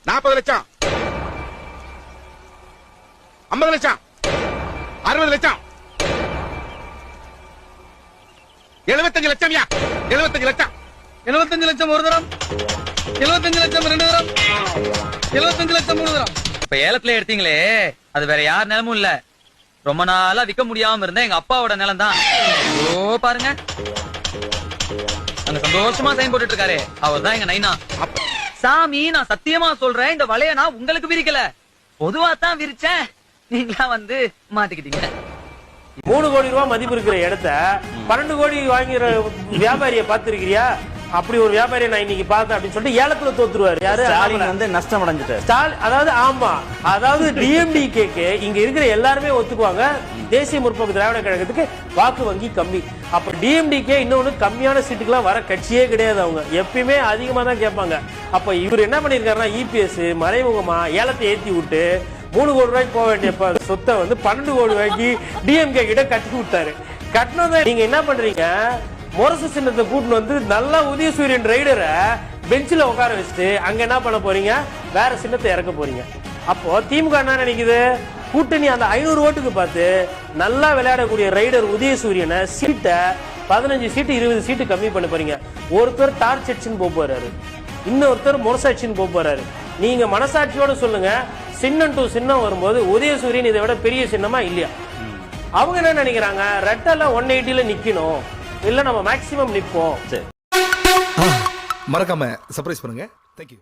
40 லட்சம், 50 லட்சம், 60 லட்சம், 75 லட்சம், 75 லட்சம், 75 லட்சம் ஒரு தரம், 75 லட்சம் 2 தரம், 75 லட்சம் 3 தரம். இப்ப ஏலத்துல எடுத்தீங்களே அது வேற யார் நிலமும் இல்ல, ரொம்ப நாளா விக்க முடியாம இருந்த எங்க அப்பாவோட நிலம் தான். ஓ பாருங்க, அங்க சந்தோஷமா சைன் போட்டுட்டு இருக்காரு, அவர் தான் எங்க நைனா. சாமி நான் சத்தியமா சொல்றேன், இந்த வலைய நான் உங்களுக்கு விரிக்கல, பொதுவா தான் விரிச்சேன், நீங்களா வந்து மாட்டிக்கிட்டீங்க. 3 கோடி ரூபாய் மதிப்பு இருக்கிற இடத்த 12 கோடி வாங்குற வியாபாரியை பார்த்திருக்கிறியா? அப்படி ஒரு வியாபாரியை நான் இன்னைக்கு பார்த்தேன் அப்படின்னு சொல்லிட்டு ஏலத்துல தோத்துருவாரு. யாரு? ஸ்டாலின் வந்து நஷ்டம் அடைஞ்சிட்டாரு. அதாவது ஆமா, அதாவது டிஎம்டிகேக்கு இங்க இருக்கிற எல்லாருமே ஒத்துக்குவாங்க, தேசிய முற்போக்கு திராவிட கழகத்துக்கு வாக்கு வங்கி கம்மி. அப்ப டிஎம்டிகே இன்னொன்னு கம்மியான சீட்டுக்கெல்லாம் வர கட்சியே கிடையாது, அவங்க எப்பயுமே அதிகமா தான் கேட்பாங்க. அப்ப இவர் என்ன பண்ணிருக்காருன்னா, இபிஎஸ் மறைமுகமா ஏலத்தை ஏத்தி விட்டு 3 கோடி ரூபாய்க்கு போக வேண்டிய சொத்தை வந்து 12 கோடி ரூபாய்க்கு டிஎம்கே கிட்ட கட்டி விட்டாரு. கட்டினதை நீங்க என்ன பண்றீங்க, முரசு சின்னத்தை கூட்டின்னு வந்து நல்லா உதயசூரியன் ரைடரை பெஞ்சில உட்கார வச்சுட்டு அங்க என்ன பண்ண போறீங்க, வேற சின்னத்தை இறக்க போறீங்க. அப்போ திமுக என்ன நினைக்குது, கூட்டணி அந்த 500 ஓட்டுக்கு பார்த்து நல்லா விளையாடக்கூடிய ரைடர் உதயசூரியனை சீட்டை 15 சீட்டு 20 சீட்டு கம்மி பண்ண போறீங்க. ஒருத்தர் டார்ச் அடிச்சுன்னு போக போறாரு, இன்னொருத்தர் முரசாட்சின்னு போக போறாரு. நீங்க மனசாட்சியோட சொல்லுங்க, சின்னம் டு சின்னம் வரும்போது உதயசூரியன் இதை விட பெரிய சின்னமா இல்லையா? அவங்க என்ன நினைக்கிறாங்க, ரெட்டல 180ல நிக்கணும், இல்ல நம்ம மேக்சிமம் நிப்போம். மறக்காம சர்ப்ரைஸ் பண்ணுங்க. தேங்க்யூ.